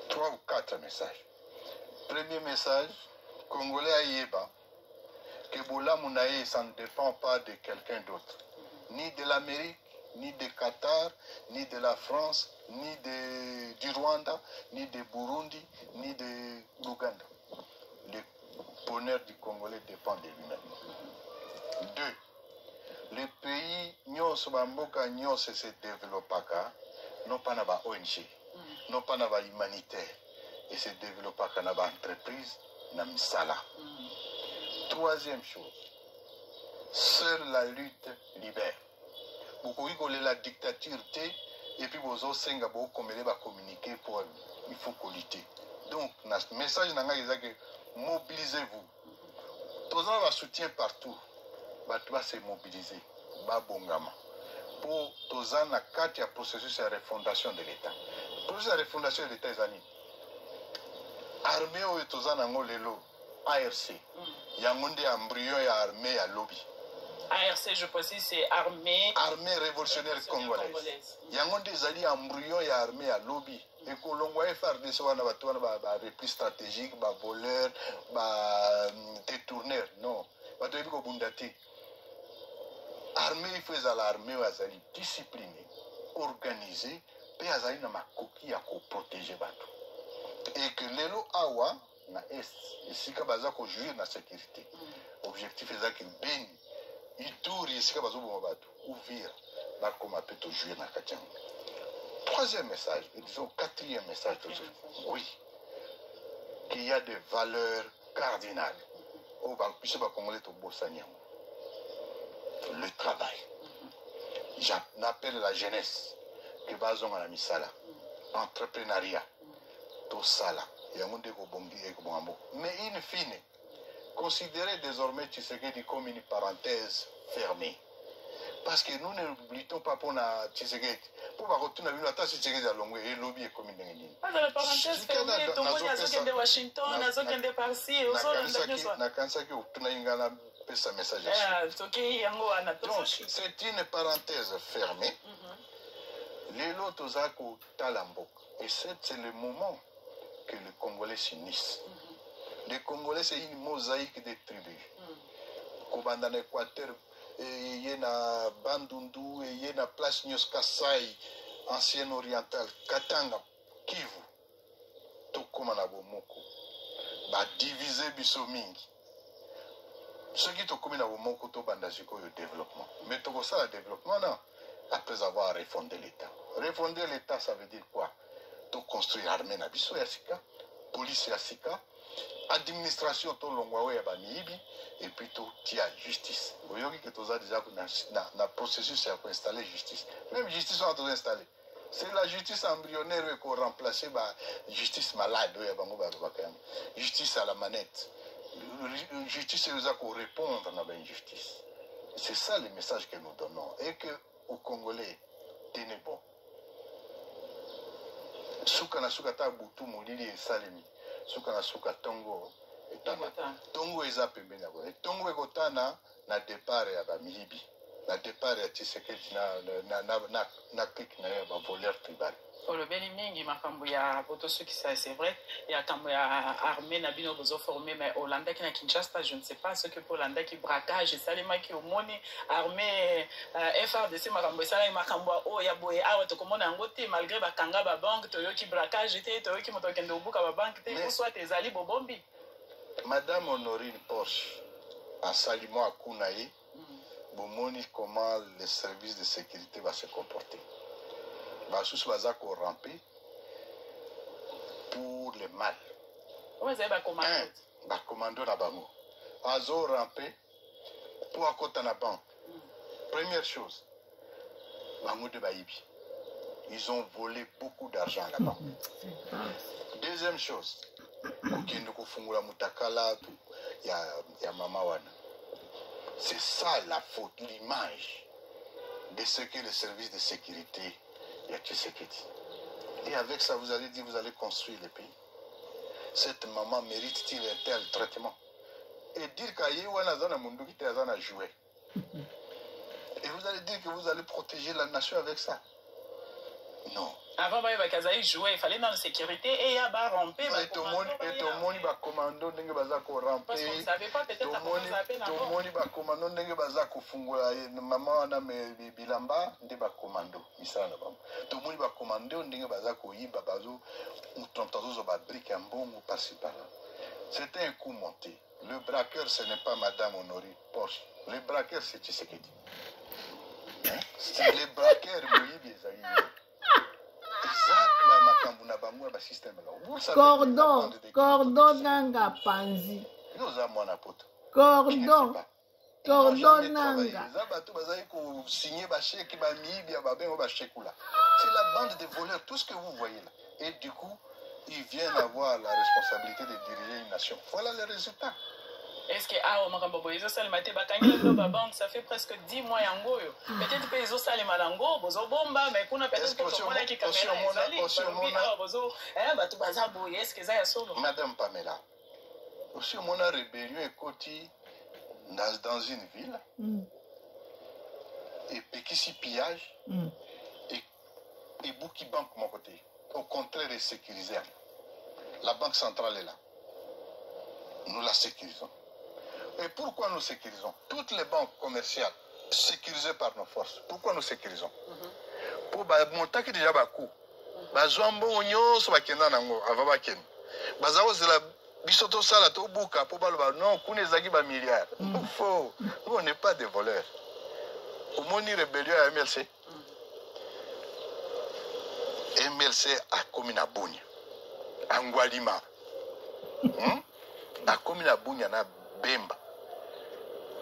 3 ou 4 messages. Premier message, Congolais à Yéba, que Boula Mounaï, ça ne dépend pas de quelqu'un d'autre. Ni de l'Amérique, ni de Qatar, ni de la France, ni du Rwanda, ni de Burundi, ni de l'Ouganda. Le bonheur du Congolais dépend de lui-même. 2. Le pays, Nyos Bamboka, Nyos se développe non pas dans l'ONG, non pas dans l'humanitaire, et se développe dans l'entreprise, dans le sala. Troisième chose, seule la lutte libère. Beaucoup de la dictature et puis vous avez communiquer pour il faut lutter. Donc, le message est que mobilisez-vous. Tous gens va soutien partout. Va se mobiliser. Va bongama. Pour tous gens na carte ya processus de refondation de l'État. Le processus de refondation de l'État est ani. Armée ou tous gens nango lelo ARC. Yangonde embryon ya armée ya lobby. ARC, je précise, c'est Armée révolutionnaire congolaise. Yangonde zali embryon ya armée ya lobby. Et que l'on voit FRDC, on a des repli stratégique, des voleurs, des détourneurs. Non. On doit dire l'armée, il faut que l'armée soit disciplinée, organisée, et qu'elle soit protéger. Et que les lois awa na est, ici que baza ko jouir na sécurité. Objectif est que ben ituri ici que bazo bon bato ouvrir ba comme peut to jouir na kachanga. Troisième message, et disons quatrième message, oui, qu'il y a des valeurs cardinales. Au Congolais, le travail. J'appelle la jeunesse qui va à la misala, entrepreneuriat, tout ça là. Mais in fine, considérez désormais Tshisekedi comme une parenthèse fermée. Parce que nous ne luttons pas pour Tshisekedi. Pour retourner à l'État, Tshisekedi a longué et lobby est comme une ligne. Pas dans la parenthèse fermée, tout le monde a zoké de Washington, a zoké de Parsi, et aux autres. Na kansa qui a un message. Donc, c'est une parenthèse fermée. Les lots aux Talambok. Et c'est le moment que les Congolais s'unissent. Les Congolais, c'est une mosaïque de tribus. Kobanda na Équateur, il y a Bandundu, il y a Place Nyos Kasai, ancienne orientale, Katanga, Kivu, Tokoma Bomoko, ba diviser biso mingi. Ce qui Tokoma Bomoko to bandaziko le développement. Mais tout ça le développement non, après avoir refondé l'État. Refonder l'État, ça veut dire quoi? To construire l'armée na biso yasika, police yasika, administration to longwa ya bamibi et puis tout tia justice. Vous voyez que tout ça déjà na processus c'est pour installer justice. Même justice on a installé. C'est la justice embryonnaire qu'on remplace par justice malade ya bango ba justice à la manette. Justice c'est ça qu'on répondre à la justice. C'est ça le message que nous donnons et que aux Congolais tenez bon. Suka na suka ta butu molili esalemi. Suka na suka tongo etana. Tongo eza pembeni ya bona. Tongo ekotana na départ ya bamiyibi. Na départ ya Tshisekedi na clique na ba voleur tribal. Le Bénimingi, pour tous ceux qui savent, c'est vrai, il y a quand armée Nabino Bozo formé, mais Hollanda qui n'a Kinshasa, je ne sais pas ce que pour Hollanda qui braquage, et ça les mecs qui au monde, armée FRDC, Makambo, ça les Makambo, oh, ya boye, ah, tu commandes un côté, malgré Bakanga, Banque, Toyo qui braquage, Toyo qui m'entend au bout à Banque, ou soit tes alliés Bobombi. Madame Honorine Porsche, en saluant à Kounaï, Bomoni, comment les services de sécurité vont se comporter. Basus baza ko ramper pour le mal. Oui, c'est ba commando. Ba commando na bango. Azo ramper pour akota na banque. Première chose, bango de Baïbi. Ils ont volé beaucoup d'argent là-bas. Deuxième chose, okende ko fungula mutakala ya mama wana. C'est ça la faute, l'image de ce que les services de sécurité. Et avec ça, vous allez dire, vous allez construire le pays. Cette maman mérite-t-il un tel traitement? Et dire qu'Aïwana a joué. Et vous allez dire que vous allez protéger la nation avec ça? Non. Avant, il jouait, il fallait dans la sécurité et il y a un rampé. Et tout le monde va commando, il va ramper. Parce qu'on ne savait pas, peut-être à quoi ça appelle. Tout le monde va commando, il va fungula. Maman a mis bilamba, il va commando. Tout le monde va commando, il va yiba bazo, ou tontazo ba brique en bon ou par-ci par-là. C'était un coup monté. Le braqueur, ce n'est pas Madame Honorine Porsche. Le braqueur, c'est Tshisekedi. C'est le braqueur, oui, Cordon nanga panzi. Cordon. Cordon nanga. C'est la bande de voleurs, tout ce que vous voyez là. Et du coup, ils viennent avoir la responsabilité de diriger une nation. Voilà le résultat. Est-ce que ça fait presque 10 mois yangoyo. Peut-être que les autres salles malango, bozo bomba, mais qu'on a peut-être que tout le monde qui Madame Pamela, aussi on a rébellion et côté dans une ville, et Pékissi pillage, et Bouki Banque mon côté. Au contraire, est sécurisée. La banque centrale est là. Nous la sécurisons. Et pourquoi nous sécurisons? Toutes les banques commerciales sécurisées par nos forces. Pourquoi nous sécurisons? Pour monter qui déjà beaucoup. Bazwambo onyo so bakenda nango avabaken. Bazawo zela bisoto sala to buka pour baloba non kune zaki ba milliards. Faux. Nous on n'est pas des voleurs. Au moni rébellion à MLC. MLC a commis na bunya. Angwalima. A commis na bunya na Bemba.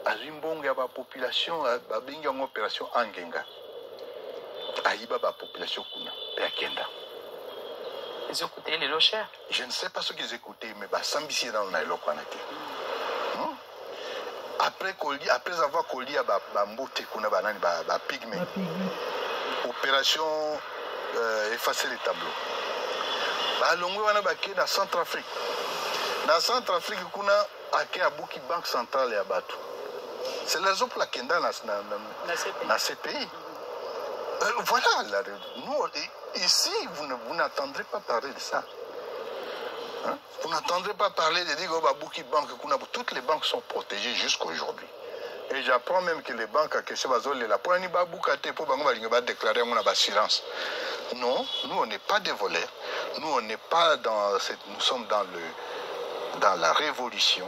Azimbonga ba population ba binga en opération Angenga. Aïba ba population kuna ya kenda. Ils écoutaient les lochers. Je ne sais pas ce qu'ils écoutaient, mais bah sambisi dans na eloko anaki. Après avoir collé ba mbote kuna ba nani ba pygmée. Opération effacer les tableaux. Ba longo wana ba ke na Centrafrique. Dans Centrafrique, on a à Bouki Banque Centrale et à Batou. C'est la raison pour laquelle dans ces pays. Voilà, nous, ici, vous n'entendrez pas parler de ça. Hein? Vous n'entendrez pas parler de dire que Bouki Banque, toutes les banques sont protégées jusqu'à aujourd'hui. Et j'apprends même que les banques à Kessebazole, la première fois, va déclarer mon assurance. Non, nous, on n'est pas des voleurs. Nous, on n'est pas dans cette. Nous sommes dans la révolution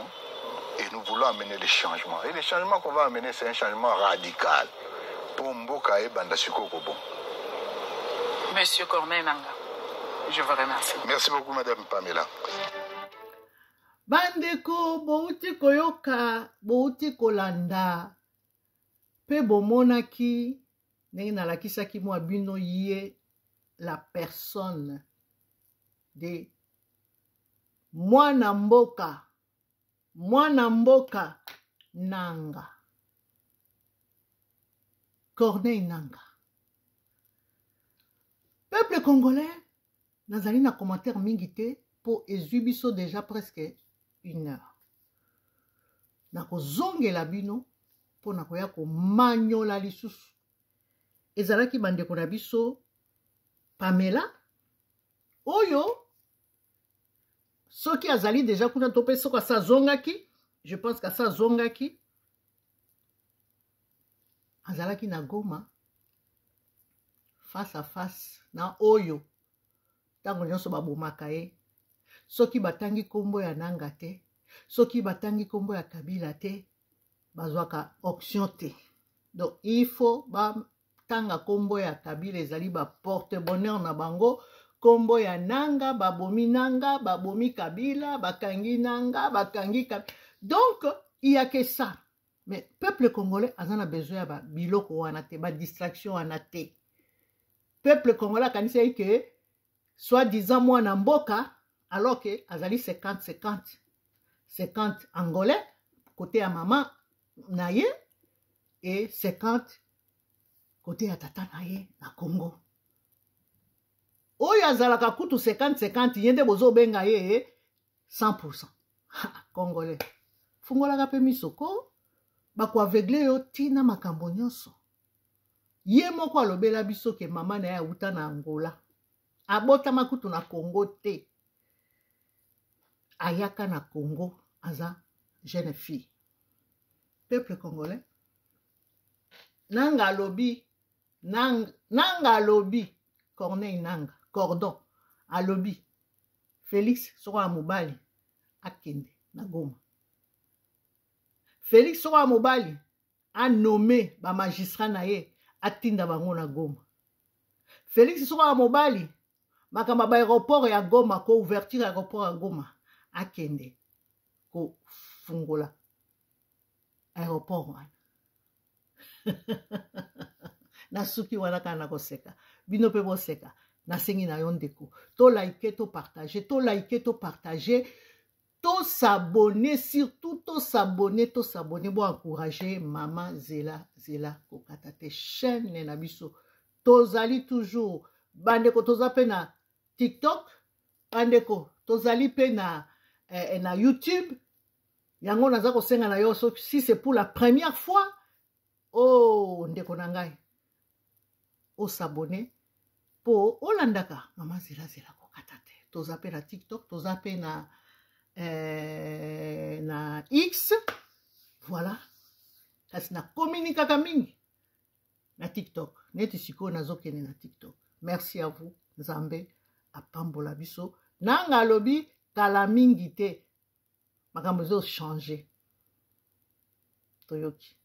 et nous voulons amener les changements. Et les changements qu'on va amener, c'est un changement radical. Pour Mboka et Bandasuko Kobo. Monsieur Corneille Nanga, je vous remercie. Merci beaucoup, Madame Pamela. Bandeko, bouti koyoka, bouti kolanda. Pe bomonaki, nena la kisaki mo abino yé la personne de mwana mboka Nanga. Corneille Nanga. Peuple congolais, nazali na commentaire mingité pour ezubiso déjà presque 1 heure. Nako zonge la bino pour nakoya ko manyola lisusu. Ezalaki bandeko na biso Pamela oyo soki azali déjà kuna topé soko sa zongaki, je pense que sa zongaki azalaki na Goma face à face na oyo tango nyonso babomaka ye soki batangi kombo ya Nanga te soki batangi kombo ya Kabila te bazwaka option te. Donc il faut batanga kombo ya Kabila ezali ba porte bonheur na bango. Kombo ya Nanga, babomi Kabila, bakangi Nanga, bakangi Kabila. Donc, il n'y a que ça. Mais peuple congolais a besoin de biloko wanate, de distraction wanate. Peuple congolais a dit que, soi-disant, moi, Namboka, alors que, azali 50-50. 50 angolais, côté à maman, naye, et 50 côté à tata naye, na Congo. Oyo azalaka kutu 50-50 yende bozo benga ye 100%. Congolais. Fungola pe misoko bako aveugle yo tina makambo nyonso. Ye moko alobela biso ke mama na ya uta na Angola. Abota makutu na Congo te. Ayaka na Congo aza jeune fille. Peuple congolais. Nanga alobi Corneille Nanga. Cordon, alobi, Félix sera mobali, akende, na Goma. Félix sera mobali, a nommé ba magistrat na ye, atinda bango na Goma. Félix sera mobali, makamba ba aéroport ya Goma, ko ouverture aéroport ya Goma, akende, ko fungola. aéroport wana nasuki wana kana koseka bino pe boseka nasengi na yo ndeko to like to partager to s'abonner surtout to s'abonner bo encourager mama Zela kokata te chaîne na biso tozali toujours bandeko toza pe na TikTok bandeko tozali pe na YouTube yango naza kosenga na yo si c'est pour la première fois oh ndeko na ngai o s'abonner po olandaka mama Zela kokata te toza pe na TikTok toza pe na X voilà kasi na communiquaka mingi na TikTok neti sikoyo nazokende na TikTok merci à vous nzambe apambola biso nanga alobi kala mingi te makambo ezo changer toyoki